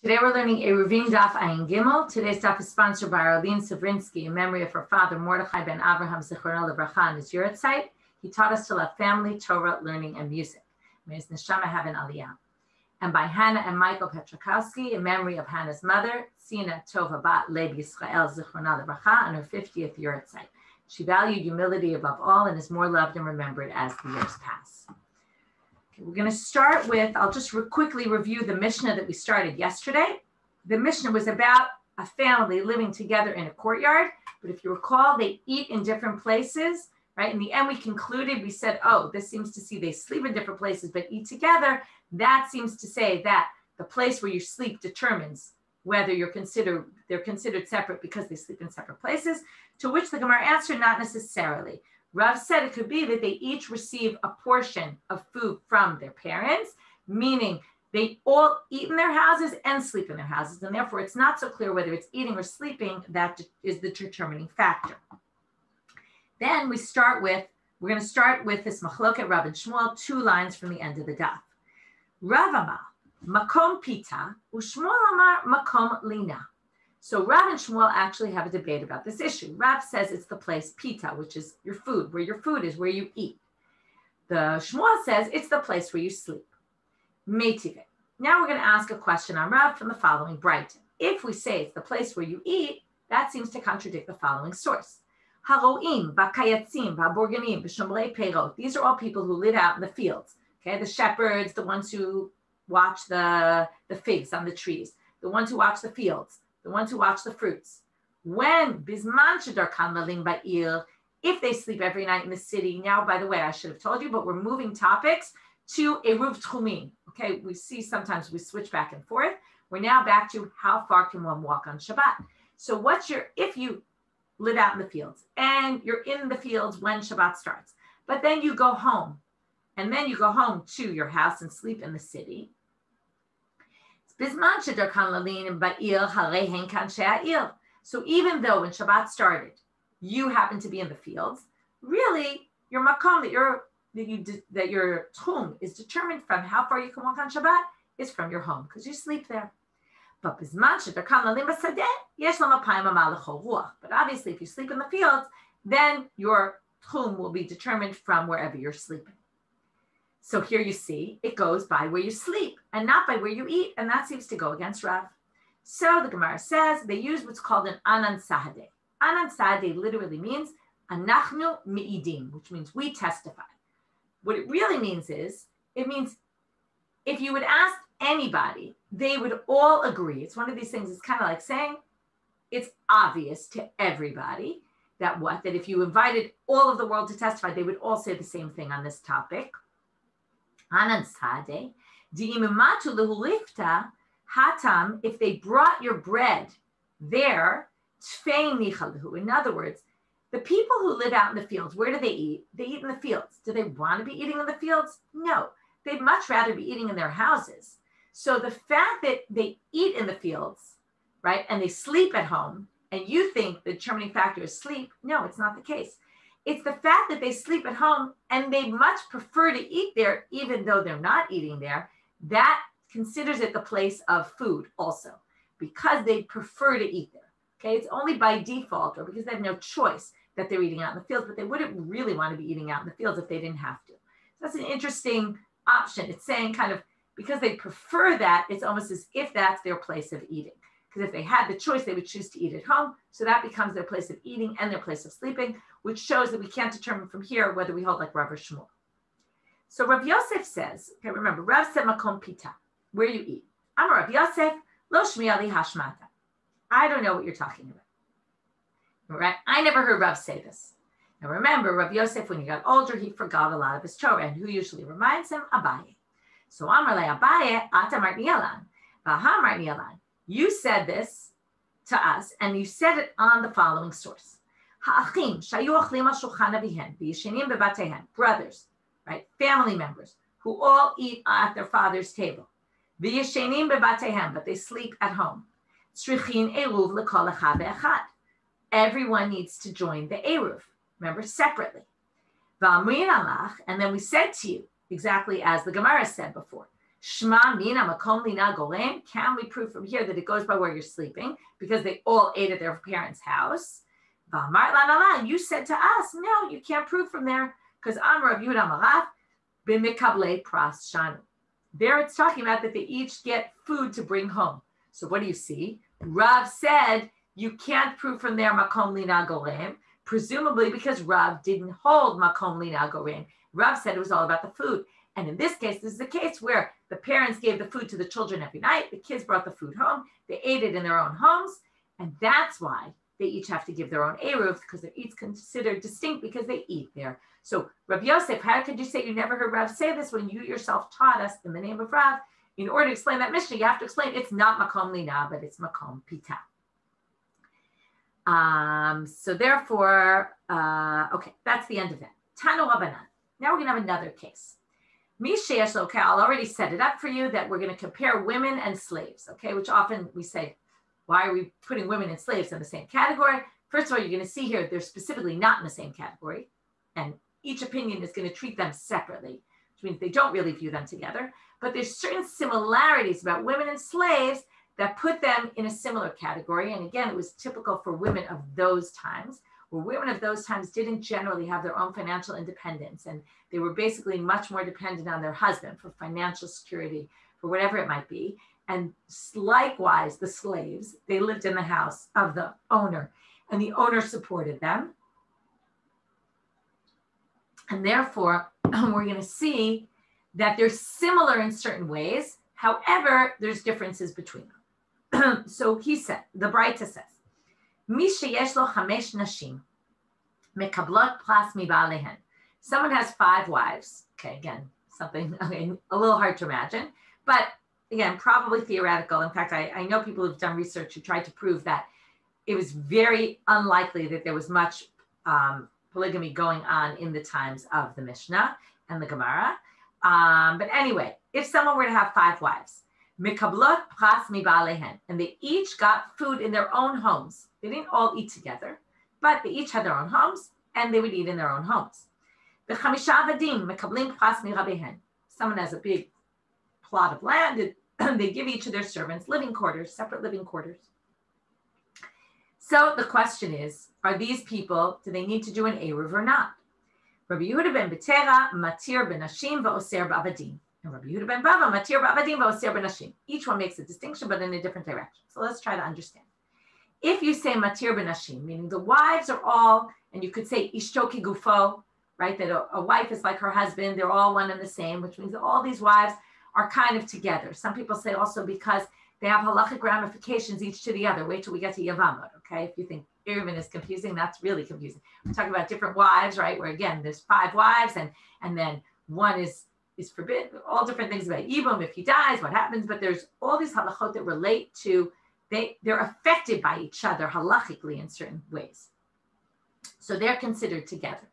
Today we're learning Eruvin Daf Ayin Gimel. Today's daf is sponsored by Arlene Savrinsky in memory of her father Mordechai ben Avraham Zichrono Livracha on his Yurtzeit. He taught us to love family, Torah, learning, and music. May his neshama have an aliyah. And by Hannah and Michael Petrakowski in memory of Hannah's mother, Sina Tova Bat Leib Yisrael Zichrono Livracha on her 50th Yurtzeit. She valued humility above all and is more loved and remembered as the years pass. We're going to start with, I'll just quickly review the Mishnah that we started yesterday. The Mishnah was about a family living together in a courtyard, but if you recall, they eat in different places, right? In the end, we concluded, we said, oh, this seems to see they sleep in different places, but eat together. That seems to say that the place where you sleep determines whether they're considered separate because they sleep in separate places, to which the Gemara answered, not necessarily. Rav said it could be that they each receive a portion of food from their parents, meaning they all eat in their houses and sleep in their houses, and therefore it's not so clear whether it's eating or sleeping that is the determining factor. Then we're going to start with this machloket Rav and Shmuel, 2 lines from the end of the daf. Rav amar, makom pita, u'Shmuel amar makom lina. So Rav and Shmuel actually have a debate about this issue. Rav says it's the place pita, which is your food, where your food is, where you eat. The Shmuel says it's the place where you sleep. Meitive. Now we're going to ask a question on Rav from the following Brighton. If we say it's the place where you eat, that seems to contradict the following source. Haroim, v'kayatzim, v'aborganim, v'shomrei peirot. These are all people who live out in the fields. Okay, the shepherds, the ones who watch the figs on the trees, the ones who watch the fields, the ones who watch the fruits. When bisman shedarkan lalim ba'ir, if they sleep every night in the city. Now, by the way, I should have told you, but we're moving topics to eruv tchumin. Okay, we see sometimes we switch back and forth. We're now back to how far can one walk on Shabbat. So if you live out in the fields and you're in the fields when Shabbat starts, but then you go home and then you go home to your house and sleep in the city. So even though when Shabbat started, you happen to be in the fields, really your makom that your tchum is determined from how far you can walk on Shabbat is from your home because you sleep there. But obviously, if you sleep in the fields, then your tchum will be determined from wherever you're sleeping. So here you see, it goes by where you sleep and not by where you eat, and that seems to go against Rav. So the Gemara says they use what's called an anan sahadeh. Anan sahadeh literally means anachnu mi'idim, which means we testify. What it really means is, it means if you would ask anybody, they would all agree. It's one of these things, it's kind of like saying, it's obvious to everybody that if you invited all of the world to testify, they would all say the same thing on this topic. Anan sahadeh, di'imimatu lehulifta, hatam, if they brought your bread there, tfein nichaluhu. In other words, the people who live out in the fields, where do they eat? They eat in the fields. Do they want to be eating in the fields? No. They'd much rather be eating in their houses. So the fact that they eat in the fields, right, and they sleep at home, and you think the determining factor is sleep, no, it's not the case. It's the fact that they sleep at home and they much prefer to eat there, even though they're not eating there, that considers it the place of food also, because they prefer to eat there. Okay, it's only by default or because they have no choice that they're eating out in the fields, but they wouldn't really want to be eating out in the fields if they didn't have to. So that's an interesting option. It's saying kind of because they prefer that, it's almost as if that's their place of eating. Because if they had the choice, they would choose to eat at home. So that becomes their place of eating and their place of sleeping, which shows that we can't determine from here whether we hold like Rav or Shmuel. So Rav Yosef says, okay, remember, Rav said makom pita, where you eat. Amar Rav Yosef, lo shmiya li hashmata. I don't know what you're talking about. Right? I never heard Rav say this. Now remember, Rav Yosef, when he got older, he forgot a lot of his Torah, and who usually reminds him? Abaye. So Amar le Abaye, ata martni alan, v'ha martni alan. You said this to us, and you said it on the following source. Ha'achim shayu achlim al shulchan avihen v'yishenim bebatehen. Brothers, right? Family members who all eat at their father's table. V'yishenim bebatehen, but they sleep at home. Tzrichin eruv lekol echad ve'echad. Everyone needs to join the eruv. Remember, separately. V'amrin alach, and then we said to you, exactly as the Gemara said before, Shma mina makom lina golem. Can we prove from here that it goes by where you're sleeping because they all ate at their parents' house? You said to us, no, you can't prove from there because Amar Rav Yehuda Amarav b'mikable pras shanu. There it's talking about that they each get food to bring home. So what do you see? Rav said you can't prove from there makom lina golem, presumably because Rav didn't hold makom lina golem. Rav said it was all about the food. And in this case, this is the case where the parents gave the food to the children every night. The kids brought the food home. They ate it in their own homes. And that's why they each have to give their own eruv, because they're each considered distinct because they eat there. So Rav Yosef, how could you say you never heard Rav say this when you yourself taught us in the name of Rav? In order to explain that Mishnah, you have to explain it's not makom lina, but it's makom pita. So therefore, okay, that's the end of that. Tanu Rabbanan. Now we're going to have another case. Okay, I'll already set it up for you that we're going to compare women and slaves, okay, which often we say, why are we putting women and slaves in the same category? First of all, you're going to see here, they're specifically not in the same category, and each opinion is going to treat them separately, which means they don't really view them together, but there's certain similarities about women and slaves that put them in a similar category, and again, it was typical for women of those times, where women of those times didn't generally have their own financial independence, and they were basically much more dependent on their husband for financial security, for whatever it might be. And likewise, the slaves, they lived in the house of the owner, and the owner supported them. And therefore, we're going to see that they're similar in certain ways. However, there's differences between them. So he said, the Braita says, Mi sheyesh lo chamesh nashim, mekablot pras mibalehen. Someone has 5 wives. Okay, again, something a little hard to imagine, but again, probably theoretical. In fact, I know people who've done research who tried to prove that it was very unlikely that there was much polygamy going on in the times of the Mishnah and the Gemara. But anyway, if someone were to have 5 wives, mekablot pras mibalehen, and they each got food in their own homes. They didn't all eat together, but they each had their own homes, and they would eat in their own homes. Someone has a big plot of land, and they give each of their servants living quarters, separate living quarters. So the question is, are these people, do they need to do an eruv or not? Rabbi Yehuda ben Betera matir benashim va'oser ba'abadim. And Rabbi Yehuda ben Bava matir ba'abadim va'oser benashim. Each one makes a distinction, but in a different direction. So let's try to understand. If you say matir benashim, meaning the wives are all, and you could say ishtoki gufo, right? That a wife is like her husband. They're all one and the same, which means that all these wives are kind of together. Some people say also because they have halachic ramifications each to the other. Wait till we get to Yavamot, okay? If you think Eruvin is confusing, that's really confusing. We're talking about different wives, right? Where again, there's 5 wives, and then one is forbidden. All different things about Yibum, if he dies, what happens? But there's all these halachot that relate to, they're affected by each other halachically in certain ways. So they're considered together.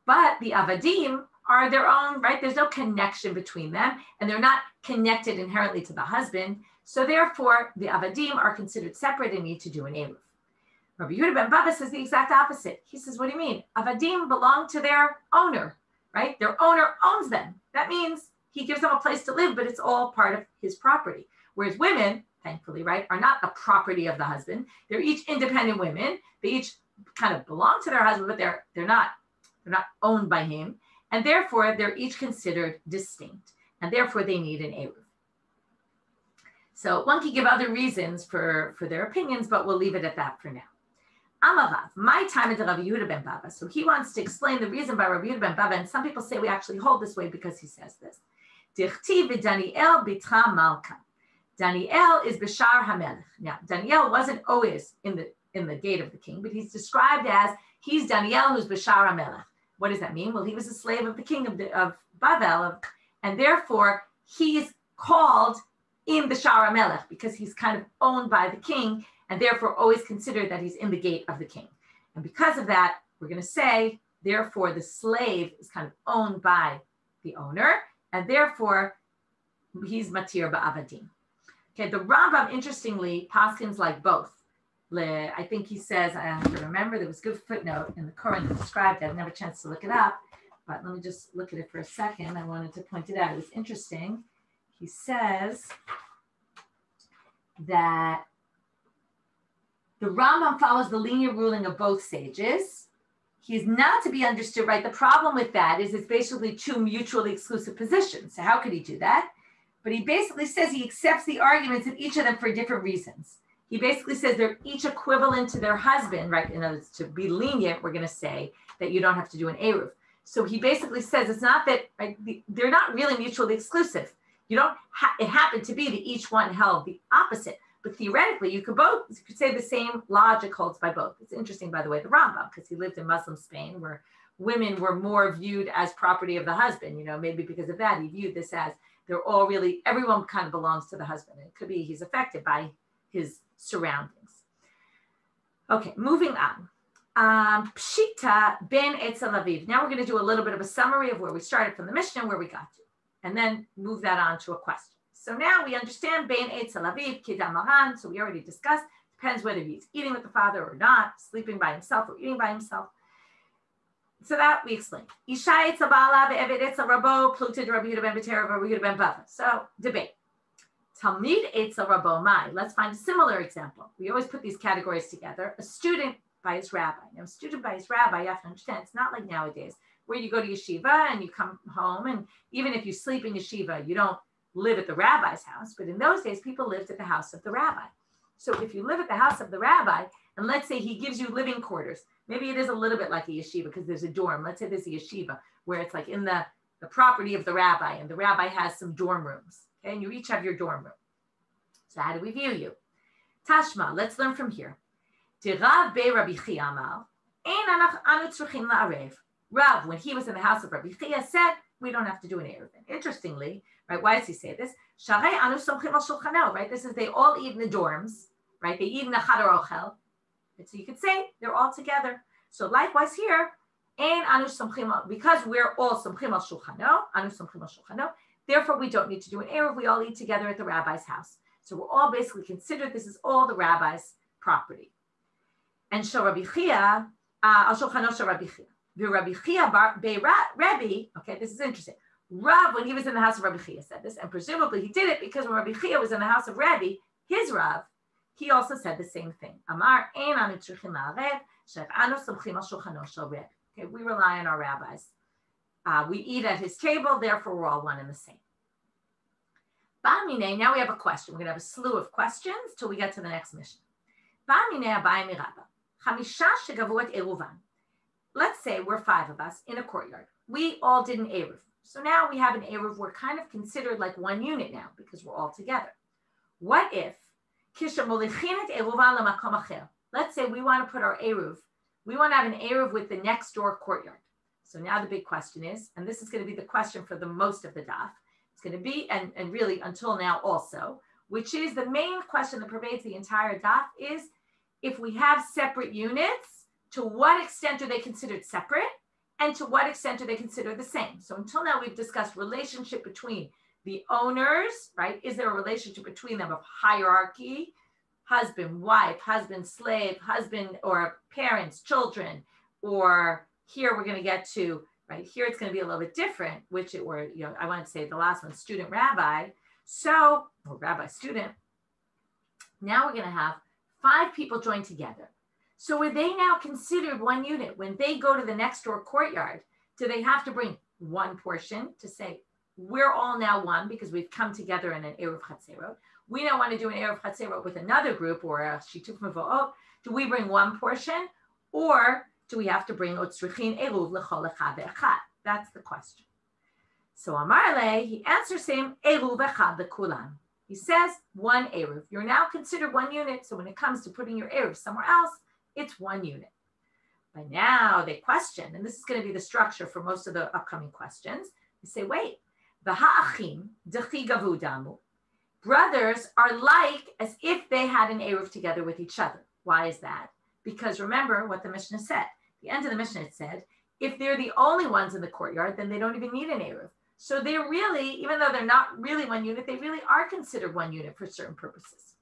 But the avadim are their own, right? There's no connection between them, and they're not connected inherently to the husband. So therefore, the avadim are considered separate and need to do an eruv. Rabbi Yehuda ben Bava says the exact opposite. He says, what do you mean? Avadim belong to their owner, right? Their owner owns them. That means he gives them a place to live, but it's all part of his property. Whereas women, thankfully, right, are not the property of the husband. They're each independent women. They each kind of belong to their husband, but they're not owned by him. And therefore, they're each considered distinct. And therefore, they need an eruv. So one can give other reasons for their opinions, but we'll leave it at that for now. Amarav, my time is Rabbi Yehuda ben Bava. So he wants to explain the reason by Rabbi Yehuda ben Bava, and some people say we actually hold this way because he says this. Dichtiv v'Daniel bitra malka. Daniel is Bishar HaMelech. Now, Daniel wasn't always in the gate of the king, but he's described as he's Daniel who's Bishar HaMelech. What does that mean? Well, he was a slave of the king of Bavel, and therefore he's called in Bishar HaMelech because he's kind of owned by the king, and therefore always considered that he's in the gate of the king. And because of that, we're going to say, therefore, the slave is kind of owned by the owner, and therefore he's matir ba'avadim. Okay, the Rambam, interestingly, paskins like both. I think he says, I have to remember, there was a good footnote in the Quran that described that. I didn't have a chance to look it up, but let me just look at it for a second. I wanted to point it out. It was interesting. he says that the Rambam follows the lenient ruling of both sages. He is not to be understood, right? The problem with that is it's basically two mutually exclusive positions. So how could he do that? But he basically says he accepts the arguments of each of them for different reasons. He basically says they're each equivalent to their husband, right? In other words, to be lenient, we're going to say that you don't have to do an Eruv. So he basically says it's not that, right, they're not really mutually exclusive. You don't. It happened to be that each one held the opposite, but theoretically, you could say the same logic holds by both. It's interesting, by the way, the Rambam, because he lived in Muslim Spain, where women were more viewed as property of the husband. You know, maybe because of that, he viewed this as they're all really, everyone kind of belongs to the husband. It could be he's affected by his surroundings. Okay, moving on. Pshita ben Etzel Aviv. Now we're going to do a little bit of a summary of where we started from the Mishnah, where we got to, and then move that on to a question. So now we understand ben Etzel Aviv, Kidam Maran. So we already discussed, depends whether he's eating with the father or not, sleeping by himself or eating by himself. So that we explained. Isha Etzel Ba'ala be'eved Etzel Rabo, Pluta Rabbi Yehuda ben Betera, Rabbi Yehuda ben Bava. So debate. Talmid Etzel Rabo Mai. Let's find a similar example. We always put these categories together. A student by his rabbi. Now, a student by his rabbi, you have to understand, it's not like nowadays where you go to yeshiva and you come home, and even if you sleep in yeshiva, you don't live at the rabbi's house. But in those days, people lived at the house of the rabbi. So if you live at the house of the rabbi, and let's say he gives you living quarters, maybe it is a little bit like a yeshiva because there's a dorm. Let's say there's a yeshiva where it's like in the property of the rabbi, and the rabbi has some dorm rooms, okay? And you each have your dorm room. So how do we view you? Tashma, let's learn from here. Rav, when he was in the house of Rabbi Chia, said, we don't have to do an Eruvin. Interestingly, right, why does he say this? Right, this is they all eat in the dorms, right? They eat in the Chadar Ochel. So you could say they're all together. So likewise here, because we're all Somchim al Shulchano, therefore we don't need to do an Eruv. We all eat together at the rabbi's house. So we're all basically considered, this is all the rabbi's property. And Shal Rabbi Chia, al Shulchano Shal Rabbi Chia. The Rabbi Chia Rabbi, okay, this is interesting. Rav, when he was in the house of Rabbi Chia, said this, and presumably he did it because when Rabbi Chia was in the house of Rabbi, his Rav, he also said the same thing. Amar ein anu tzrichim la'arev, she'anu somchim al shulchano shel Rabbi. Okay, we rely on our rabbis. We eat at his table, therefore we're all one and the same. Ba'amine, now we have a question. We're going to have a slew of questions till we get to the next mission. Ba'amine abai mirabba, chamisha shegavu et Eruvin. Let's say we're 5 of us in a courtyard. We all did an Eruv. So now we have an Eruv. We're kind of considered like one unit now because we're all together. What if, let's say we want to put our Eruv, we want to have an Eruv with the next door courtyard. So now the big question is, and this is going to be the question for the most of the daf, it's going to be, and really until now also, which is the main question that pervades the entire daf is, if we have separate units, to what extent are they considered separate? And to what extent are they considered the same? So until now, we've discussed relationship between the owners, right? Is there a relationship between them of hierarchy, husband, wife, husband, slave, husband, or parents, children, or here we're going to get to, right? Here it's going to be a little bit different, which it were, you know, I want to say the last one, student, rabbi. So, or rabbi, student. Now we're going to have 5 people join together. So are they now considered one unit? When they go to the next door courtyard, do they have to bring one portion to say, we're all now one because we've come together in an Eruv Chatzerot? We now want to do an Eruv Chatzerot with another group or a Shituf Mevo'ot. Do we bring one portion or do we have to bring Otzrichin Eruv L'chol Echad Ve'echad? That's the question. So Amar Le, he answers him, Eruv Echad L'kulam. He says, one Eruv. You're now considered one unit. So when it comes to putting your Eruv somewhere else, it's one unit. But now they question, and this is going to be the structure for most of the upcoming questions. They say, wait, the ha'achim dechi gavu damu. Brothers are like as if they had an Eruv together with each other. Why is that? Because remember what the Mishnah said. At the end of the Mishnah, it said, if they're the only ones in the courtyard, then they don't even need an Eruv. So they're really, even though they're not really one unit, they really are considered one unit for certain purposes.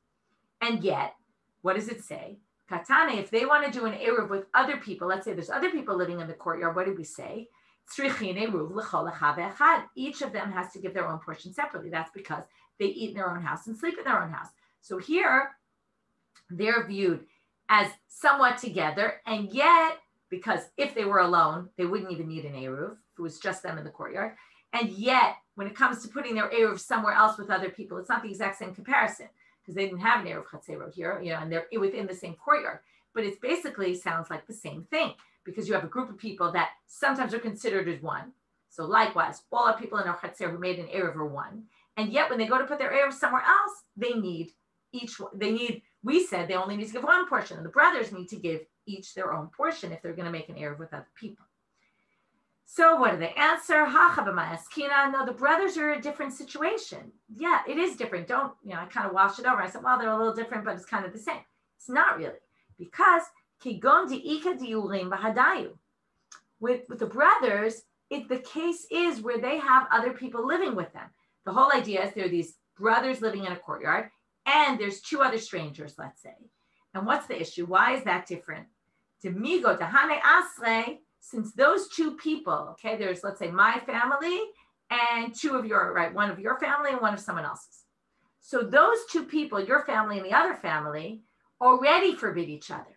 And yet, what does it say? Katane, if they want to do an Eruv with other people, let's say there's other people living in the courtyard, what did we say? It Each of them has to give their own portion separately. That's because they eat in their own house and sleep in their own house. So here, they're viewed as somewhat together, and yet, because if they were alone, they wouldn't even need an Eruv, if it was just them in the courtyard. And yet, when it comes to putting their Eruv somewhere else with other people, it's not the exact same comparison, because they didn't have an Eruv Chatzerot here, and they're within the same courtyard. But it basically sounds like the same thing, because you have a group of people that sometimes are considered as one. So likewise, all our people in our Chatzer who made an Eruv are one. And yet when they go to put their Eruv somewhere else, we said they only need to give one portion, and the brothers need to give each their own portion if they're going to make an Eruv with other people. So what do they answer? No, the brothers are a different situation. Yeah, it is different. I kind of washed it over. I said, well, they're a little different, but it's kind of the same. It's not really, because with the brothers, the case is where they have other people living with them. The whole idea is there are these brothers living in a courtyard, and there's two other strangers, let's say. And what's the issue? Why is that different? Since those two people, okay, there's, let's say, my family and one of your family and one of someone else's. So those two people, your family and the other family, already forbid each other.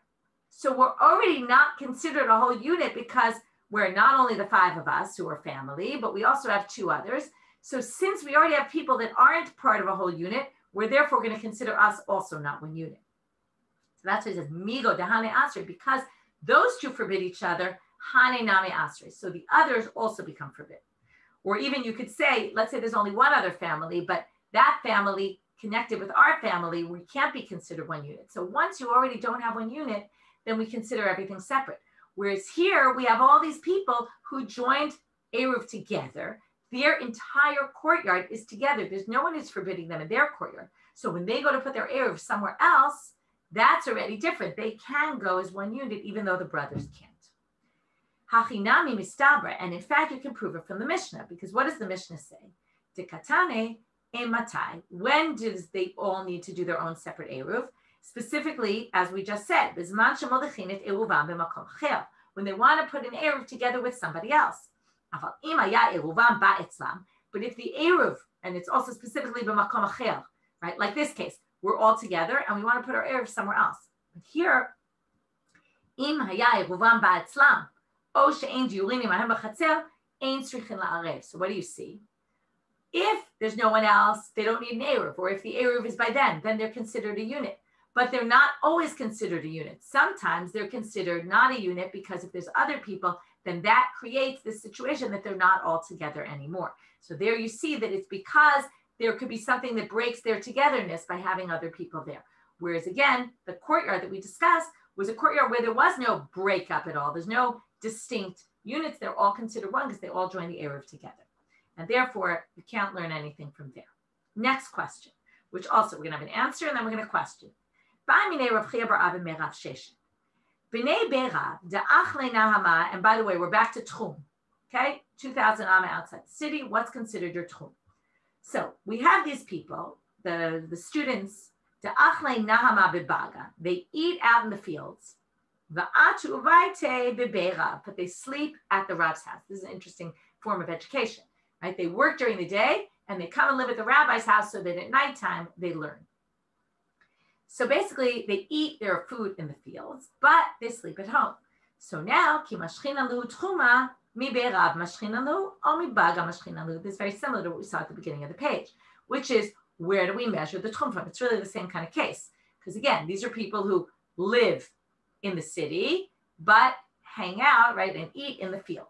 So we're already not considered a whole unit, because we're not only the five of us who are family, but we also have two others. So since we already have people that aren't part of a whole unit, we're therefore going to consider us also not one unit. So that's why it says, Migo dehane asri, because those two forbid each other, hane name asri. So the others also become forbidden. Or even you could say, let's say there's only one other family, but that family connected with our family, we can't be considered one unit. So once you already don't have one unit, then we consider everything separate. Whereas here we have all these people who joined Eruv together. Their entire courtyard is together. There's no one who's forbidding them in their courtyard. So when they go to put their Eruv somewhere else, that's already different. They can go as one unit, even though the brothers can't. Hachinami mistabra, and in fact, you can prove it from the Mishnah, because what does the Mishnah say? Dekatane ematai. When does they all need to do their own separate Eruv? Specifically, as we just said, when they want to put an Eruv together with somebody else. But if the Eruv, and it's also specifically b'makom acher, right? Like this case, we're all together and we want to put our Eruv somewhere else. But here, im haya eruvam ba'etzlam, o she'ein diurim imahem b'chatzer, ein tzrichin la'arev. So what do you see? If there's no one else, they don't need an Eruv, or if the Eruv is by them, then they're considered a unit. But they're not always considered a unit. Sometimes they're considered not a unit, because if there's other people, then that creates this situation that they're not all together anymore. So there you see that it's because there could be something that breaks their togetherness by having other people there. Whereas again, the courtyard that we discussed was a courtyard where there was no breakup at all. There's no distinct units. They're all considered one because they all join the Eruv together. And therefore, you can't learn anything from there. Next question, which also we're going to have an answer and then we're going to question. And by the way, we're back to Tchum, okay? 2,000 Amma outside the city. What's considered your Tchum? So we have these people, the students, they eat out in the fields, but they sleep at the Rab's house. This is an interesting form of education, right? They work during the day and they come and live at the rabbi's house so that at nighttime they learn. So basically, they eat their food in the fields, but they sleep at home. So now, this is very similar to what we saw at the beginning of the page, which is, where do we measure the tchum from? It's really the same kind of case. Because again, these are people who live in the city, but hang out, right, and eat in the fields.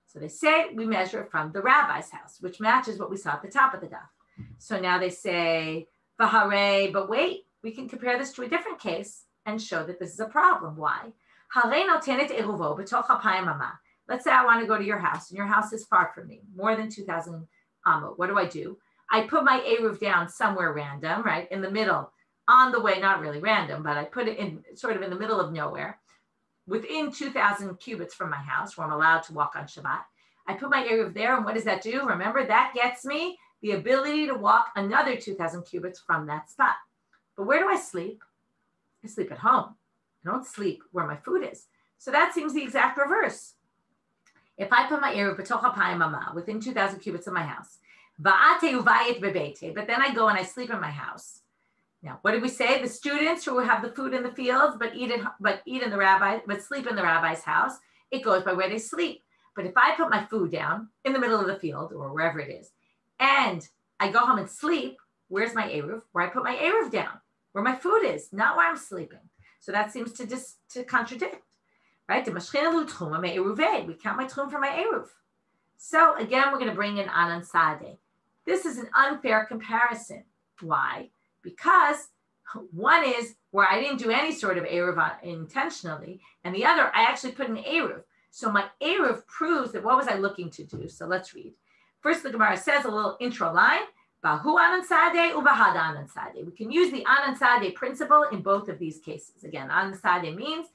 So they say we measure it from the rabbi's house, which matches what we saw at the top of the daf. So now they say, Vahare, but wait, we can compare this to a different case and show that this is a problem. Why? Let's say I want to go to your house and your house is far from me, more than 2,000 amma. What do? I put my Eruv down somewhere random, right? In the middle, on the way, not really random, but I put it in sort of in the middle of nowhere, within 2,000 cubits from my house where I'm allowed to walk on Shabbat. I put my Eruv there, and what does that do? Remember, that gets me the ability to walk another 2,000 cubits from that spot. But where do I sleep? I sleep at home. I don't sleep where my food is. So that seems the exact reverse. If I put my Eruv b'toch ha'payim ama, within 2,000 cubits of my house, va'ate uvayit bebeite, but then I go and I sleep in my house. Now, what did we say? The students who have the food in the fields, but sleep in the rabbi's house, it goes by where they sleep. But if I put my food down in the middle of the field or wherever it is, and I go home and sleep, where's my Eruv? Where I put my Eruv down, where my food is, not where I'm sleeping. So that seems to contradict, right? We count my tchum for my Eruv. So again, we're going to bring in anan sadeh. This is an unfair comparison. Why? Because one is where I didn't do any sort of Eruv intentionally, and the other, I actually put an Eruv. So my Eruv proves that what was I looking to do? So let's read. First, the Gemara says a little intro line, Bahu anan sadeh ubahada anan sadeh. We can use the anan sadeh principle in both of these cases. Again, anan sadeh means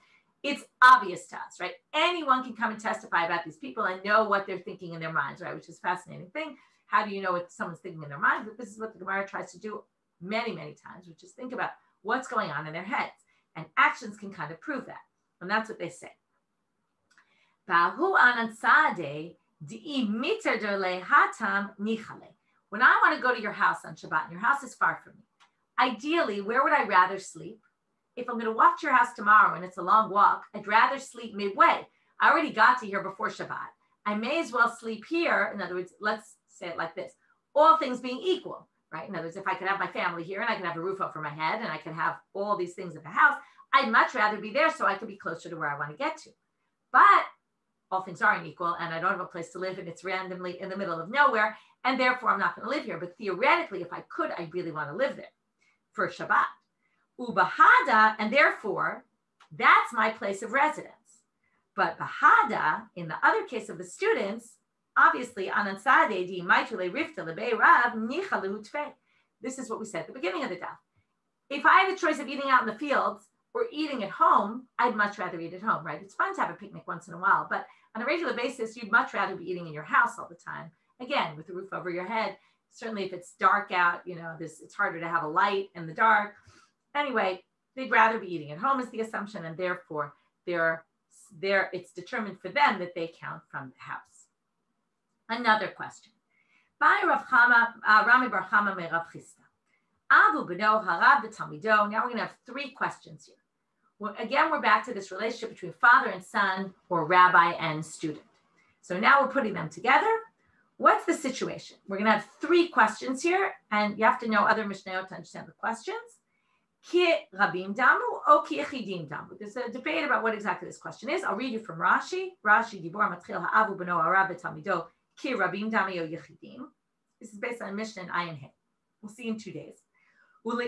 it's obvious to us, right? Anyone can come and testify about these people and know what they're thinking in their minds, right? Which is a fascinating thing. How do you know what someone's thinking in their minds? But this is what the Gemara tries to do many, many times, which is think about what's going on in their heads. And actions can kind of prove that. And that's what they say. Bahu anan sadeh di'i mitar derle hatam nichale. When I want to go to your house on Shabbat, and your house is far from me, ideally, where would I rather sleep? If I'm going to walk to your house tomorrow and it's a long walk, I'd rather sleep midway. I already got to here before Shabbat. I may as well sleep here. In other words, let's say it like this. All things being equal, right? In other words, if I could have my family here and I could have a roof over my head and I could have all these things at the house, I'd much rather be there so I could be closer to where I want to get to. But all things aren't equal and I don't have a place to live and it's randomly in the middle of nowhere and therefore I'm not going to live here. But theoretically, if I could, I really want to live there for Shabbat. Ubahada, and therefore, that's my place of residence. But Bahada, in the other case of the students, obviously, this is what we said at the beginning of the daf. If I had a choice of eating out in the fields or eating at home, I'd much rather eat at home, right? It's fun to have a picnic once in a while, but on a regular basis, you'd much rather be eating in your house all the time. Again, with the roof over your head. Certainly if it's dark out, it's harder to have a light in the dark. Anyway, they'd rather be eating at home is the assumption, and therefore it's determined for them that they count from the house. Another question. By Rami Bar Chama me Rav Chisda. Avu b'no harav b'talmido. Now we're going to have three questions here. Well, again, we're back to this relationship between father and son or rabbi and student. So now we're putting them together. What's the situation? We're going to have three questions here, and you have to know other Mishnayot to understand the questions. Ki rabim damu or ki yichidim damu. There's a debate about what exactly this question is. I'll read you from Rashi. Rashi dibor matchil ha'avu b'no harav b'talmido ki rabim damu or yichidim. This is based on Mishnah and Ayin Hey. We'll see in 2 days. We're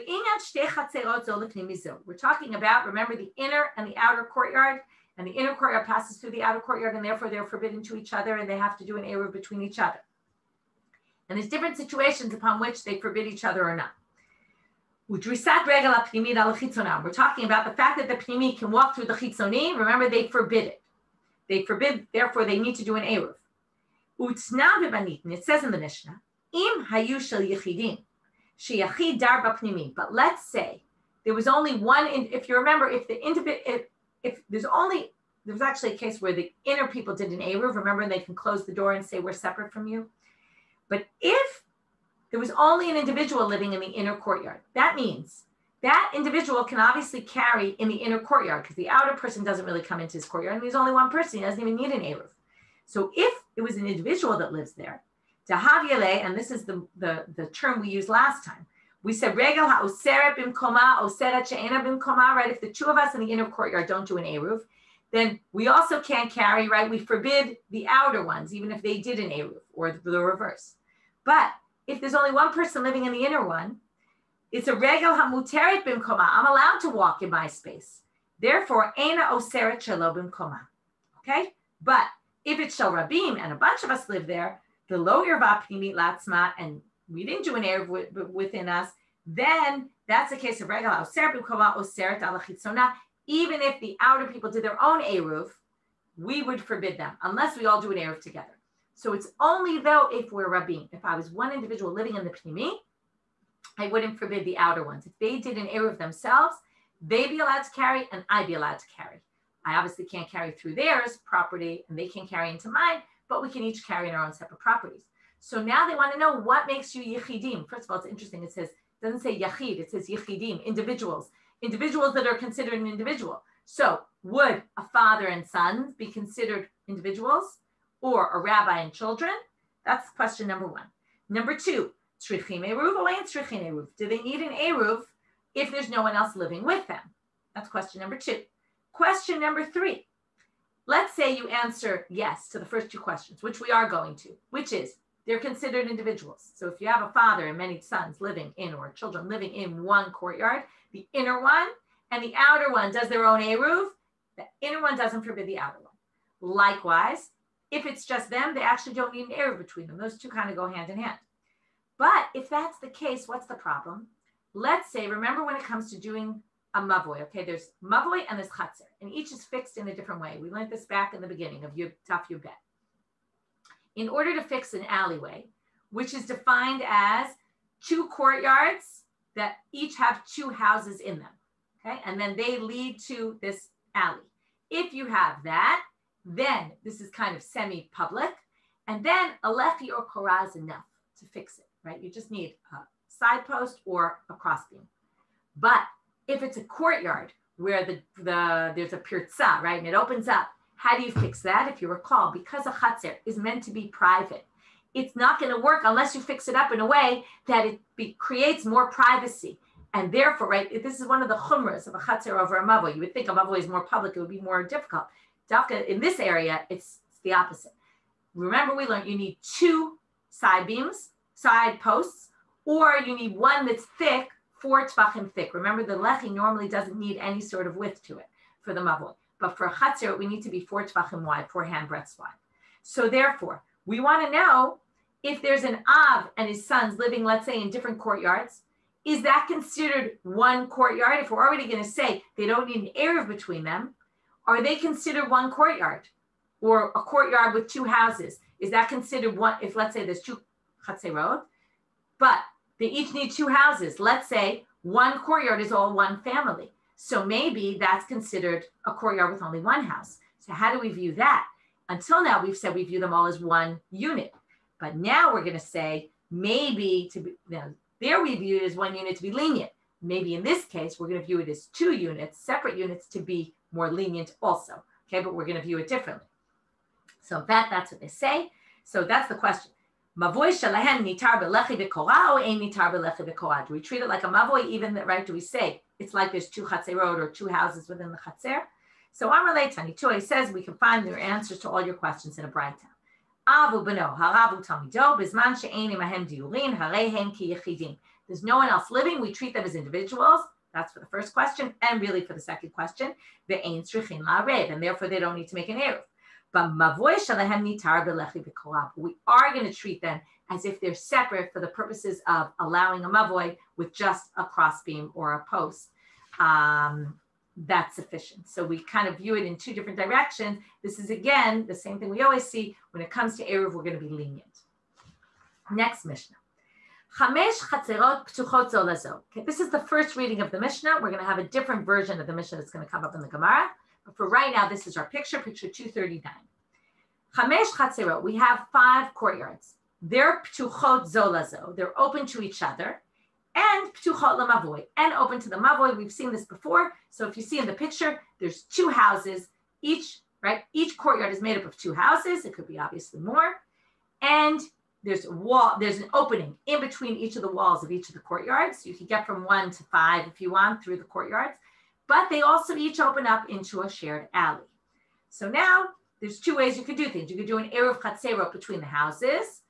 talking about, remember, the inner and the outer courtyard, and the inner courtyard passes through the outer courtyard, and therefore they're forbidden to each other, and they have to do an eruv between each other. And there's different situations upon which they forbid each other or not. We're talking about the fact that the pnimi can walk through the chitzoni. Remember, they forbid it. They forbid, therefore they need to do an eruv. And it says in the Mishnah, im hayu shel yichidim. But let's say there was only one. If you remember, if there's actually a case where the inner people did an eruv. Remember, they can close the door and say we're separate from you. But if there was only an individual living in the inner courtyard, that means that individual can obviously carry in the inner courtyard because the outer person doesn't really come into his courtyard, and there's only one person. He doesn't even need an eruv. So if it was an individual that lives there, and this is the term we used last time. We said regel ha'oseret bimkoma, oseret she'ena bimkoma, right? If the two of us in the inner courtyard don't do an eruv, then we also can't carry, right? We forbid the outer ones, even if they did an eruv, or the reverse. But if there's only one person living in the inner one, it's a regel ha'muteret bimkoma. I'm allowed to walk in my space. Therefore, ena oseret shelo bimkoma. Okay? But if it's shel rabim and a bunch of us live there, the lo irva pnimit latzma, and we didn't do an eruv within us, then that's a case of regel oseret bimkoma oseret ala chitzona. Even if the outer people did their own eruv, we would forbid them unless we all do an eruv together. So it's only though if we're rabim. If I was one individual living in the pnimi, I wouldn't forbid the outer ones. If they did an eruv themselves, they'd be allowed to carry and I'd be allowed to carry. I obviously can't carry through theirs property and they can't carry into mine, but we can each carry in our own separate properties. So now they want to know what makes you Yichidim. First of all, it's interesting. It doesn't say Yachid, it says Yichidim, individuals that are considered an individual. So would a father and sons be considered individuals, or a rabbi and children? That's question number one. Number two, tzrichim eruv or ain't tzrichim eruv? Do they need an eruv if there's no one else living with them? That's question number two. Question number three, let's say you answer yes to the first two questions, which we are going to, which is they're considered individuals. So if you have a father and many sons living in, or children living in one courtyard, the inner one and the outer one does their own eruv, the inner one doesn't forbid the outer one. Likewise, if it's just them, they actually don't need an eruv between them. Those two kind of go hand in hand. But if that's the case, what's the problem? Let's say, remember when it comes to doing a mavoi, okay, there's mavoi and there's chatzer, and each is fixed in a different way. We learned this back in the beginning of Daf Yomi. In order to fix an alleyway, which is defined as two courtyards that each have two houses in them, okay, and then they lead to this alley. If you have that, then this is kind of semi-public, and then a lechi or korah is enough to fix it, right? You just need a side post or a crossbeam. But if it's a courtyard where there's a pirza, right, and it opens up, how do you fix that? If you recall, because a chatzer is meant to be private, it's not going to work unless you fix it up in a way that it creates more privacy. And therefore, right, this is one of the chumras of a chatzer over a mavoi. You would think a mavoi is more public, it would be more difficult. Dafka, in this area, it's the opposite. Remember, we learned you need two side beams, side posts, or you need one that's thick, 4 tvachim thick. Remember, the lechi normally doesn't need any sort of width to it for the mavoi. But for a chatzir, we need to be 4 tvachim wide, 4 handbreadths wide. So therefore, we want to know if there's an Av and his sons living, let's say, in different courtyards, is that considered one courtyard? If we're already going to say they don't need an eruv between them, are they considered one courtyard? Or a courtyard with two houses? Is that considered one, if let's say there's two chatzerot, but they each need two houses. Let's say one courtyard is all one family. So maybe that's considered a courtyard with only one house. So how do we view that? Until now, we've said we view them all as one unit. But now we're going to say maybe there we view it as one unit to be lenient. Maybe in this case, we're going to view it as two units, separate units to be more lenient also. Okay, but we're going to view it differently. So that's what they say. So that's the question. Mavoi shalahen nitar belechi v'korah or ein nitar belechi v'korah? Do we treat it like a mavoi even that, right? Do we say it's like there's two chatzerot or two houses within the chatzer? So Amalei 22, he says we can find their answers to all your questions in a braita. Avu beno haravu tamido bizman she'ein imahem diurin harehem ki yichidim. There's no one else living. We treat them as individuals. That's for the first question, and really for the second question, ve'ein tzrichin la'arev, and therefore they don't need to make an eruv. But mavoi shalahem nitar belechi v'korah. We are going to treat them as if they're separate for the purposes of allowing a mavoi with just a crossbeam or a post. That's sufficient. So we kind of view it in two different directions. This is, again, the same thing we always see. When it comes to eruv, we're going to be lenient. Next Mishnah. Chamesh chatzerot ptuchot zo lazo. Okay, this is the first reading of the Mishnah. We're going to have a different version of the Mishnah that's going to come up in the Gemara. But for right now, this is our picture 239. Chamesh chatzerot, we have 5 courtyards. They're ptuchot zo lazo. They're open to each other. And ptuchot lamavoi, and open to the mavoi. We've seen this before. So if you see in the picture, there's 2 houses. Each courtyard is made up of 2 houses. It could be obviously more. And there's a wall, there's an opening in between each of the walls of each of the courtyards. You can get from 1 to 5 if you want through the courtyards. But they also each open up into a shared alley. So now there's 2 ways you could do things. You could do an eruv chatzerot between the houses.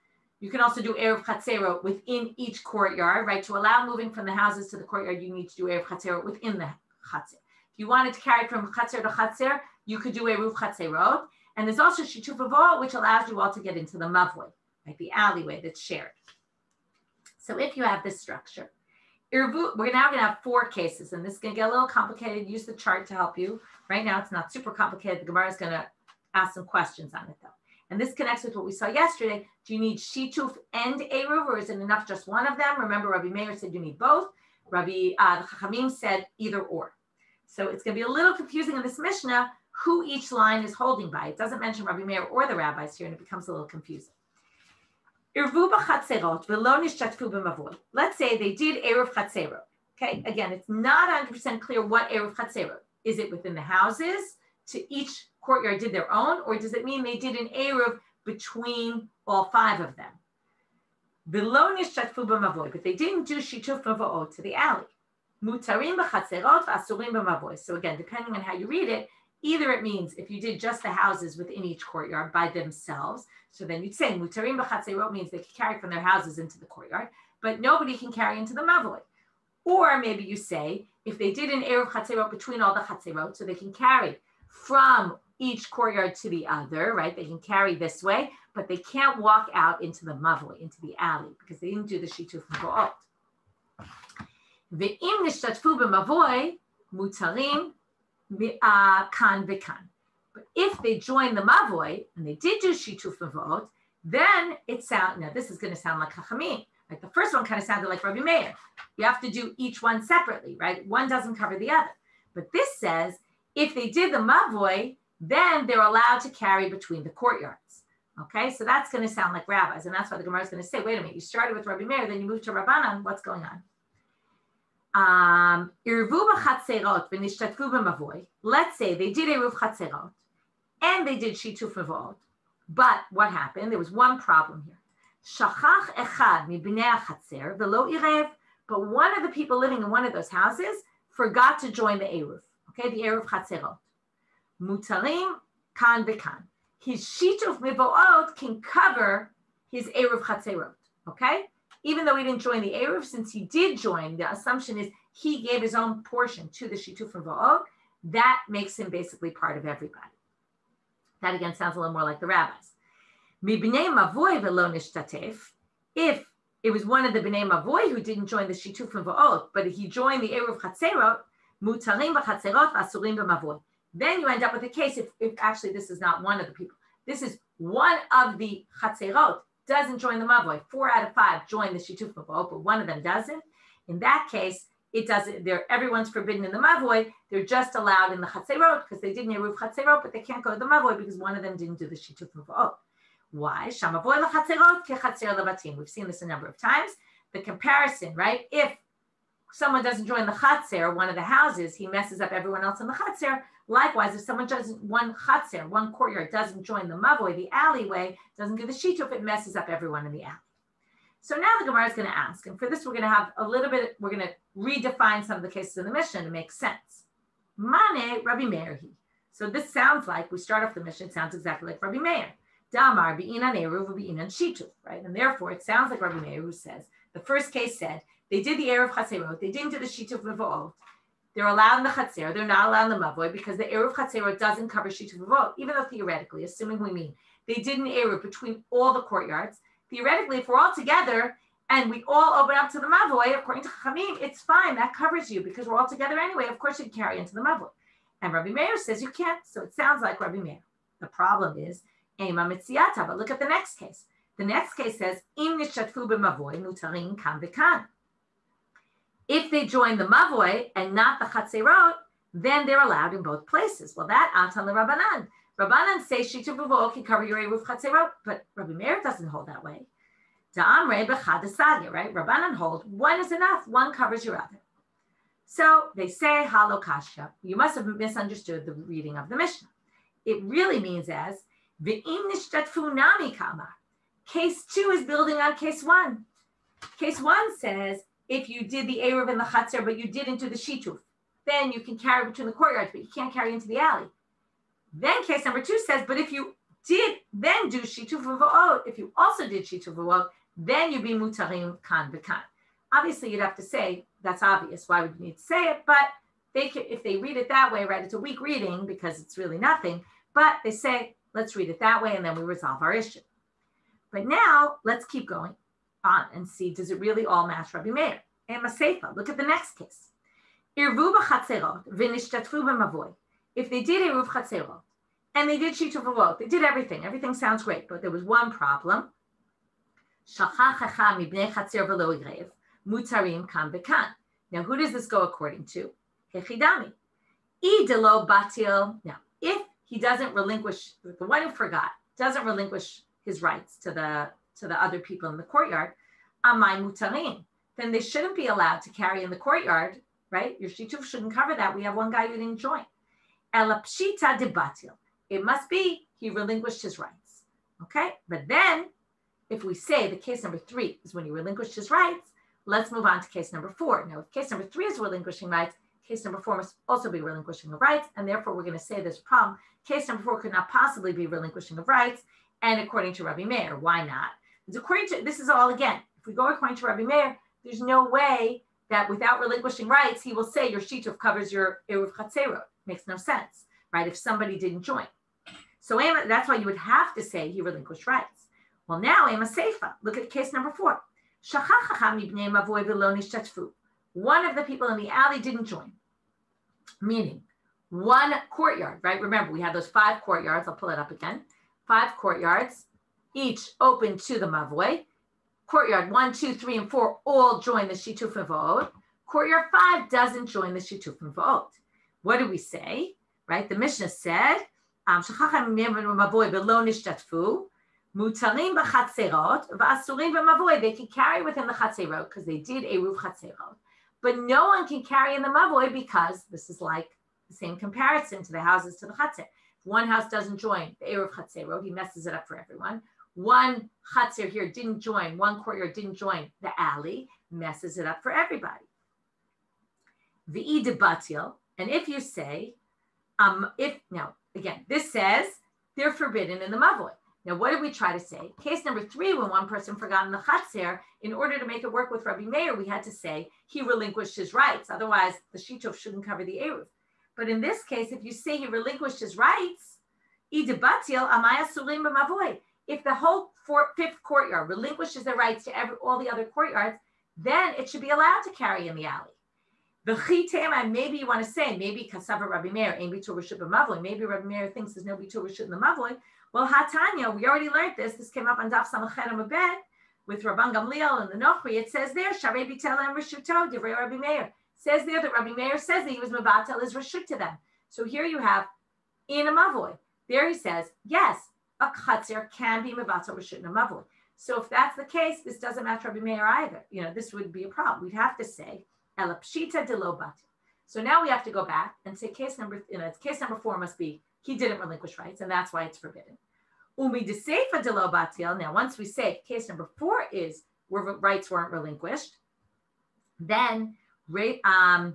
You can also do eruv chatzerot within each courtyard, right? To allow moving from the houses to the courtyard, you need to do eruv chatzerot within the chatzer. If you wanted to carry from chatzer to chatzer, you could do eruv chatzerot. And there's also shituf avol, which allows you all to get into the mavoi, like the alleyway that's shared. So if you have this structure, we're now going to have 4 cases, and this is going to get a little complicated. Use the chart to help you. Right now, it's not super complicated. The Gemara is going to ask some questions on it, though. And this connects with what we saw yesterday. Do you need shituf and eruv, or is it enough just one of them? Remember, Rabbi Meir said you need both. The Chachamim said either or. So it's going to be a little confusing in this Mishnah. who each line is holding by. It doesn't mention Rabbi Meir or the rabbis here, and it becomes a little confusing. Let's say they did Eruv Chatzerot. Okay, again, it's not 100% clear what Eruv Chatzerot. Is it within the houses? To each courtyard did their own, or does it mean they did an Eruv between all 5 of them? But they didn't do Shituf Mavo'ot to the alley. Mutarim b'chatzerot v'asurim b'mavoy. So again, depending on how you read it, either it means if you did just the houses within each courtyard by themselves, so then you'd say mutarim b'chatzerot means they can carry from their houses into the courtyard, but nobody can carry into the mavoy. Or maybe you say if they did an eruv chatzerot between all the chatzerot, so they can carry from each courtyard to the other, right? They can carry this way, but they can't walk out into the mavoy, into the alley, because they didn't do the shituf mavo'ot. Ve'im nishtatfu b'mavoy mutarim kan v'kan. But if they join the mavoy and they did do shituf mavo'ot, then it sounds, now this is going to sound like chachamim. Like the first one kind of sounded like Rabbi Meir. You have to do each one separately, right? One doesn't cover the other. But this says if they did the mavoy, then they're allowed to carry between the courtyards. Okay, so that's going to sound like rabbis, and that's why the Gemara is going to say, wait a minute, you started with Rabbi Meir, then you moved to Rabbanan, what's going on? Let's say they did Eruv Chatzerot, and they did Shituf Mavo'ot, but what happened? There was one problem here. Shachach echad mibnei hachatzer v'lo irev, but one of the people living in one of those houses forgot to join the Eruv, okay, the Eruv Chatzerot. Mutarim kan v'kan. His shituf mivo'ot can cover his Eruv Chatzerot, okay? Even though he didn't join the Eruv, since he did join, the assumption is he gave his own portion to the shituf mivo'ot. That makes him basically part of everybody. That again sounds a little more like the rabbis. Mibnei mavoy v'lo nishtatef. If it was one of the bnei mavoy who didn't join the shituf mivo'ot, but he joined the Eruv Chatzerot, mutarim v'chatzerot v'asurim b'mavoy. Then you end up with a case if actually this is not one of the people. This is one of the chatzerot doesn't join the mavoy. 4 out of 5 join the shituf mavoy, but one of them doesn't. In that case, it doesn't. Everyone's forbidden in the mavoy. They're just allowed in the chatzerot because they didn't eruv chatzerot, but they can't go to the mavoy because one of them didn't do the shituf mavoy. Why? Shamavoy lechatzerot kechatzer levatim. We've seen this a number of times. The comparison, right? If someone doesn't join the chatzer, one of the houses, he messes up everyone else in the chatzer. Likewise, if someone doesn't, one chatzer, one courtyard doesn't join the mavoy, the alleyway, doesn't do the shituf, it messes up everyone in the alley. So now the Gemara is going to ask, and for this we're going to have a little bit, we're going to redefine some of the cases in the Mishnah to make sense. Mane Rabbi Meir. So this sounds like, we start off the Mishnah, it sounds exactly like Rabbi Meir. Damar bi'inan eruv bi'inan shituf, right? And therefore it sounds like Rabbi Meir who says, the first case said, they did the eruv chatzerot, they didn't do the shituf mivo'ot. They're allowed in the chatzer, they're not allowed in the mavoy because the eruv chatzerot doesn't cover shituf mivo'ot, even though theoretically, assuming we mean they did an eruv between all the courtyards, theoretically, if we're all together and we all open up to the mavoy, according to Chachamim, it's fine, that covers you because we're all together anyway, of course you can carry into the mavoy. And Rabbi Meir says you can't, so it sounds like Rabbi Meir. The problem is, Ema mitziata, but look at the next case. The next case says, Im nishatfu b'mavoy mutarim kan v'kan. If they join the mavoy and not the chatzerot, then they're allowed in both places. Well, that atan Rabbanan. Rabbanan say shituf v'vo can cover your eruv chatzerot, but Rabbi Meir doesn't hold that way. Da'amre b'chad asagya, right? Rabbanan hold one is enough, one covers your other. So they say halo kasha. You must have misunderstood the reading of the Mishnah. It really means as v'im nishtatfu nami kama. Case 2 is building on case 1. Case 1 says, if you did the eruv in the chatzar, but you didn't do the shituf, then you can carry between the courtyards, but you can't carry into the alley. Then case number 2 says, but if you did then do shituf v'vo'ot, if you also did shituf v'vo'ot, then you'd be mutarim kan v'kan. Obviously, you'd have to say, that's obvious. Why would you need to say it? But they could, if they read it that way, right, it's a weak reading because it's really nothing. But they say, let's read it that way, and then we resolve our issue. But now, let's keep going on and see, does it really all match Rabbi Meir? Ema Seifa, look at the next case. Irvu b'chatzerot v'nishtatfu b'mavoy. If they did eruv chatzerot, and they did shituf v'vot, they did everything. Everything sounds great, but there was one problem. Shachach echa mibnei chatzer v'lo igrev, mutarim kan v'kan. Now, who does this go according to? Hechidami. I delo batil. Now, if he doesn't relinquish, the one who forgot, doesn't relinquish his rights to the other people in the courtyard, amai mutarin, then they shouldn't be allowed to carry in the courtyard, right? Your shituf shouldn't cover that. We have one guy who didn't join. Ela pshita de batil. It must be he relinquished his rights. Okay? But then, if we say the case number 3 is when he relinquished his rights, let's move on to case number 4. Now, if case number 3 is relinquishing rights, case number 4 must also be relinquishing of rights, and therefore we're going to say there's a problem. Case number 4 could not possibly be relinquishing of rights, and according to Rabbi Meir, why not? It's according to, this is all again, if we go according to Rabbi Meir, there's no way that without relinquishing rights, he will say your shituf covers your eruv chatzerot. Makes no sense, right? If somebody didn't join. So that's why you would have to say he relinquished rights. Well, now Ema Seifa, look at case number 4. One of the people in the alley didn't join, meaning one courtyard, right? Remember, we had those 5 courtyards. I'll pull it up again. 5 courtyards, each open to the mavoi. Courtyard 1, 2, 3, and 4 all join the shituf and v'od. Courtyard 5 doesn't join the shituf and v'od. What do we say? Right? The Mishnah said, mutarim b'chatzerot v'asurim b'mavoi. They can carry within the chatzerot because they did eruv chatzerot. But no one can carry in the mavoi because this is like the same comparison to the houses to the chatzer. If one house doesn't join the eruv chatzerot, he messes it up for everyone. One chatzer here didn't join, one courtyard didn't join the alley, messes it up for everybody. V'i debatil, and if you say, now again, this says they're forbidden in the mavoi. Now, what did we try to say? Case number 3, when one person forgot in the chatzer, in order to make it work with Rabbi Meir, we had to say he relinquished his rights. Otherwise, the shituf shouldn't cover the eruv. But in this case, if you say he relinquished his rights, idebatil amaya surim b'mavoi. If the whole 5th courtyard relinquishes their rights to all the other courtyards, then it should be allowed to carry in the alley. Maybe you want to say, maybe Kasava Rabbi Meir, maybe Rabbi Meir thinks there's no bitur reshut in the mavoi. Well, Hatanya, we already learned this. This came up on Daf Samachet Amabed with Rabban Gamliel and the Nochri. It says there, Sharei Bitel and Reshuto, Divrei Rabbi Meir. Says there that Rabbi Meir says that he was Mabatel his Reshut to them. So here you have in a mavoi. There he says, yes, a Chatzer can be Mabatel Reshut in a mavoi. So if that's the case, this doesn't match Rabbi Meir either. This would be a problem. We'd have to say, Ela Pshita de lo batil. So now we have to go back and say case number 4 must be he didn't relinquish rights, and that's why it's forbidden. Umi de seifa de lo batil. Now, once we say case number 4 is where rights weren't relinquished, then Reisha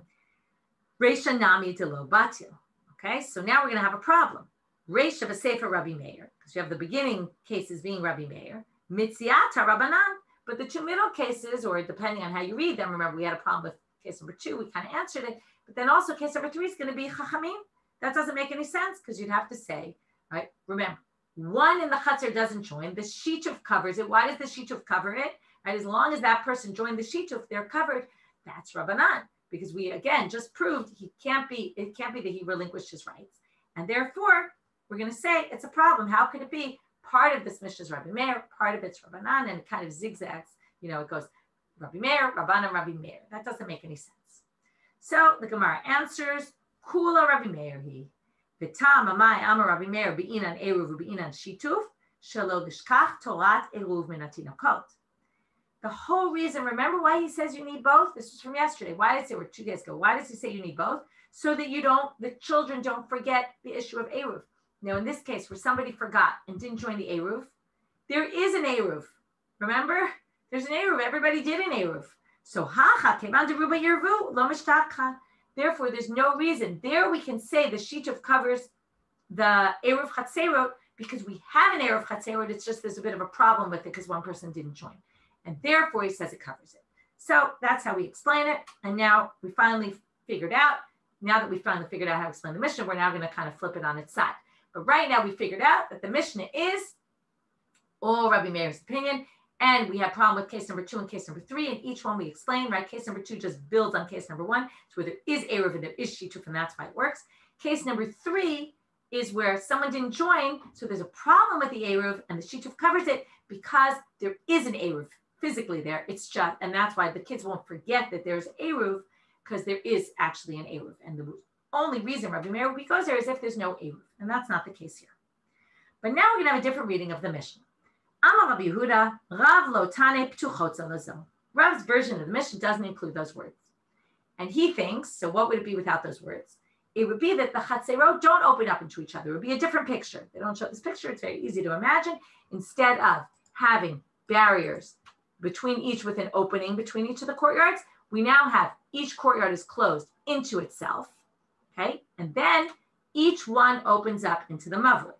nami de lo batil. Okay, so now we're going to have a problem. Reisha v'seifa Rabbi Meir, because you have the beginning cases being Rabbi Meir, mitziata Rabbanan, but the 2 middle cases, or depending on how you read them, remember we had a problem with case number 2, we kind of answered it, but then also case number 3 is going to be chachamim. That doesn't make any sense because you'd have to say, right? Remember, one in the chatzar doesn't join. The shituf covers it. Why does the shituf cover it? Right? As long as that person joined the shituf, they're covered. That's Rabbanan, because we again just proved it can't be that he relinquished his rights, and therefore we're going to say it's a problem. How can it be? Part of this Mishnah is Rabbi Meir, part of it's Rabbanan, and it kind of zigzags. It goes Rabbi Meir, Rabbanan, Rabbi Meir. That doesn't make any sense. So the Gemara answers, Kula Rabbi Meir he. V'tam amai amar Rabbi Meir be'inan eruv be'inan shituf shelo lishkach torat eruv min hatinokot. The whole reason, remember why he says you need both? This was from yesterday. Why did he say, or 2 days ago, why does he say you need both? So that the children don't forget the issue of eruv. Now, in this case, where somebody forgot and didn't join the eruv, there is an eruv. Remember? There's an eruv. Everybody did an eruv. So, therefore, there's no reason. There we can say the shituf covers the eruv chatzerot because we have an eruv chatzerot. It's just there's a bit of a problem with it because one person didn't join. And therefore, he says it covers it. So that's how we explain it. And now we finally figured out, how to explain the Mishnah, we're now going to kind of flip it on its side. But right now we figured out that the Mishnah is all Rabbi Meir's opinion. And we have a problem with case number 2 and case number 3. And each one we explain, right? Case number 2 just builds on case number 1. It's where there is eruv and there is shituf, and that's why it works. Case number 3 is where someone didn't join. So there's a problem with the eruv and the shituf covers it because there is an eruv physically there. It's just, and that's why the kids won't forget that there's eruv because there is actually an eruv. And only reason Rabbi Meir goes there is if there's no Eruv, and that's not the case here. But now we're going to have a different reading of the Mishnah. Amar Rabbi Yehuda, Rav lo tane ptuchot zelazo. Rav's version of the Mishnah doesn't include those words. And he thinks, so what would it be without those words? It would be that the chatzerot don't open up into each other. It would be a different picture. They don't show this picture. It's very easy to imagine. Instead of having barriers between each with an opening between each of the courtyards, we now have each courtyard is closed into itself, okay? And then each one opens up into the mavli.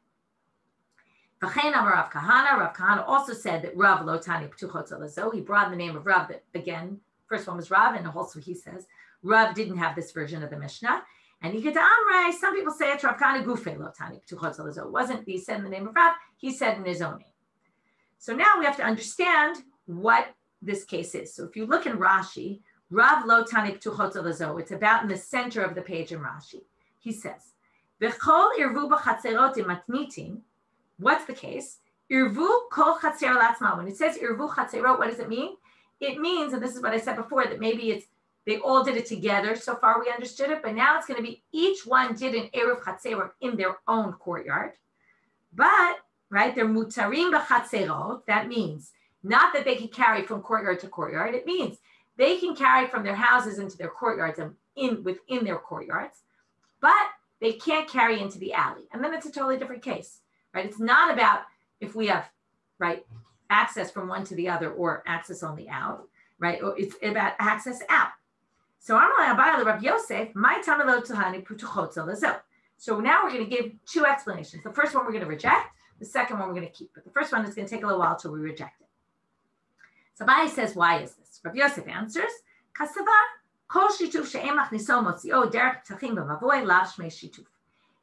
V'chein amar Rav Kahana. Rav Kahana also said that Rav lo tani ptuchot zelazo. He brought in the name of Rav. That again, first one was Rav, and also he says Rav didn't have this version of the Mishnah. And he could Amrei. Some people say it's Rav Kahana gufe lo tani ptuchot zelazo. It wasn't he said in the name of Rav. He said in his own name. So now we have to understand what this case is. So if you look in Rashi, Rav lo tani ptuchot zelazo. It's about in the center of the page in Rashi. He says, "V'chol irvu b'chatzerot matnitin." What's the case? Irvu kol chatzer latzma. When it says irvu chatzerot, what does it mean? It means, and this is what I said before, that maybe it's they all did it together. So far we understood it, but now it's going to be each one did an eruv chatzerot in their own courtyard. But right, they're mutarim b'chatzerot. That means not that they can carry from courtyard to courtyard. It means they can carry from their houses into their courtyards and within their courtyards, but they can't carry into the alley. And then it's a totally different case. Right? It's not about if we have, right, access from one to the other or access only out, right? Or it's about access out. So now we're going to give two explanations. The first one we're going to reject. The second one we're going to keep. But the first one is going to take a little while till we reject it. So Abai says, why is this? Rav Yosef answers,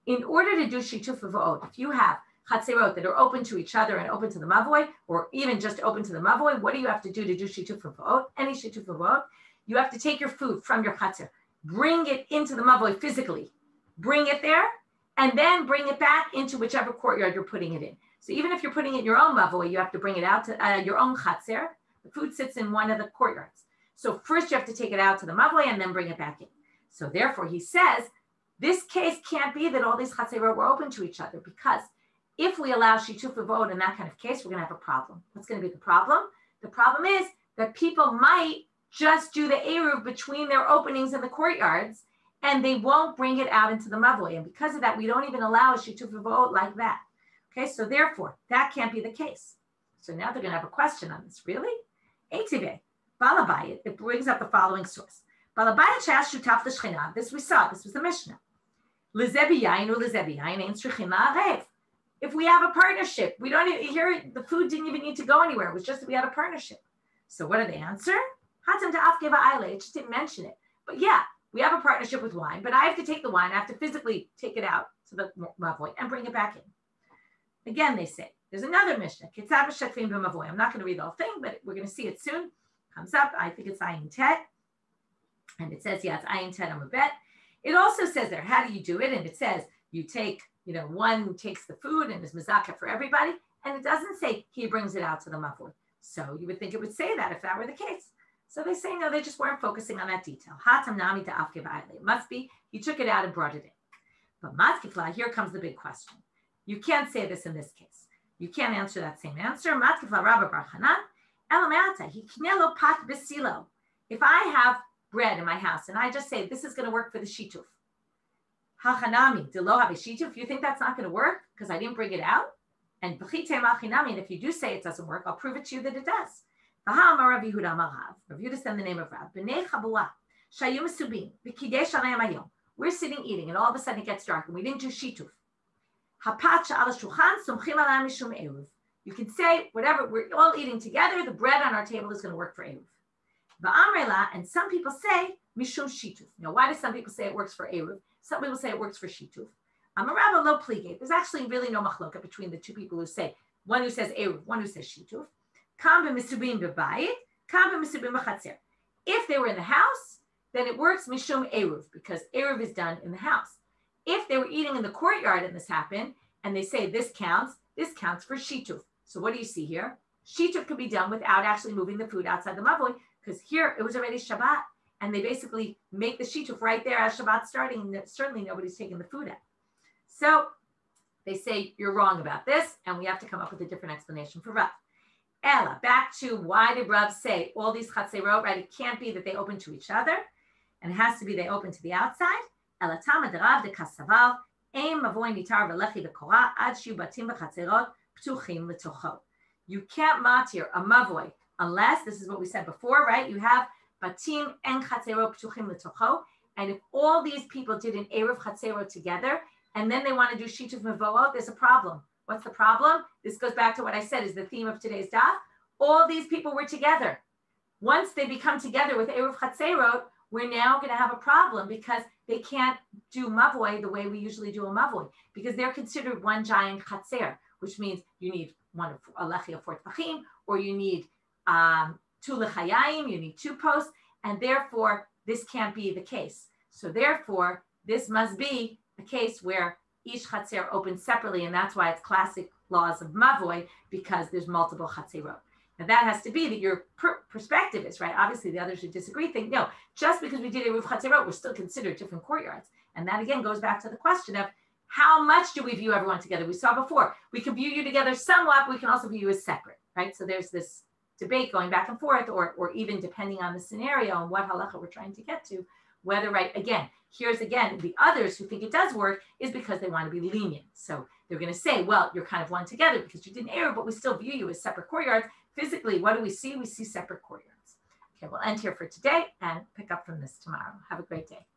in order to do shituf v'od, if you have chatzerot that are open to each other and open to the mavoi, or even just open to the mavoi, what do you have to do shituf v'od? Any shituf v'od, you have to take your food from your chatzer, bring it into the mavoi physically, bring it there, and then bring it back into whichever courtyard you're putting it in. So even if you're putting it in your own mavoi, you have to bring it out to your own chatzer. The food sits in one of the courtyards. So first you have to take it out to the mavoi and then bring it back in. So therefore he says, this case can't be that all these chatzerot were open to each other, because if we allow shituf v'od in that kind of case, we're going to have a problem. What's going to be the problem? The problem is that people might just do the eruv between their openings in the courtyards, and they won't bring it out into the mavoi. And because of that, we don't even allow a shituf v'od like that. Okay, so therefore, that can't be the case. So now they're going to have a question on this. Really? Eitive, Balabayit, it brings up the following source. Balabayit she'as shutaf l'shchina. This we saw. This was the Mishnah. If we have a partnership, we don't even hear the food didn't even need to go anywhere. It was just that we had a partnership. So what did they answer? It just didn't mention it. But yeah, we have a partnership with wine, but I have to take the wine. I have to physically take it out to the mavoi and bring it back in. Again, they say, there's another Mishnah. I'm not going to read the whole thing, but we're going to see it soon. Comes up. I think it's Ayin Tet. And it says, yeah, it's Ayin Tet on a bet. It also says there, how do you do it? And it says, you take, one takes the food and is mizaka for everybody. And it doesn't say he brings it out to the mavoi. So you would think it would say that if that were the case. So they say, no, they just weren't focusing on that detail. It must be, he took it out and brought it in. But matkifla, here comes the big question. You can't say this in this case. You can't answer that same answer. Matkifla Rabba Bar Hanan, Elamata, he knelo pat besilo. If I have bread in my house and I just say, this is going to work for the shituf. Hachanami, delo have a shituf. You think that's not going to work because I didn't bring it out? And if you do say it doesn't work, I'll prove it to you that it does. Rav Yehuda said the name of Rav. We're sitting eating, and all of a sudden it gets dark, and we didn't do shituf. You can say whatever, we're all eating together, the bread on our table is going to work for eruv. And some people say mishum shituf. Now, why do some people say it works for eruv? Some people say it works for shituf. There's actually really no machloka between the two people who say, one who says eruv, one who says shituf. If they were in the house, then it works mishum eruv, because eruv is done in the house. If they were eating in the courtyard and this happened, and they say this counts for shituf. So what do you see here? Shituf could be done without actually moving the food outside the mavoi, because here it was already Shabbat. and they basically make the shituf right there as Shabbat starting. Certainly nobody's taking the food out. So they say, you're wrong about this, and we have to come up with a different explanation for Rav. Ella, back to why did Rav say all these chatzerot, right? It can't be that they open to each other, and it has to be they open to the outside. Ella tama de Rav de kasaval, ein mavoy nitar v'lechi v'kora ad shiu batim v'chatzerot ptuchim l'tocho. You can't matir a mavoy unless, this is what we said before, right? You have batim and chatzerot ptuchim l'tocho, and if all these people did an eruv chatzerot together, and then they want to do shituf mevoot, there's a problem. What's the problem? This goes back to what I said is the theme of today's daf. All these people were together. Once they become together with eruv chatzerot, we're now going to have a problem because they can't do mavoi the way we usually do a mavoi, because they're considered one giant chatzer, which means you need a lechi of 4 tefachim, or you need 2 lechayim, you need 2 posts, and therefore this can't be the case. So therefore, this must be a case where each chatzer opens separately, and that's why it's classic laws of mavoi, because there's multiple chatzerot. Now that has to be that your perspective is right. Obviously, the others who disagree think, no, just because we did eruv chatzerot, we're still considered different courtyards. And that again goes back to the question of how much do we view everyone together? We saw before, we can view you together somewhat, but we can also view you as separate, right? So there's this debate going back and forth, or even depending on the scenario and what halacha we're trying to get to, whether, right, again, here's again, the others who think it does work is because they want to be lenient. So they're going to say, well, you're kind of one together because you didn't err, but we still view you as separate courtyards. Physically, what do we see? We see separate courtyards. Okay, we'll end here for today and pick up from this tomorrow. Have a great day.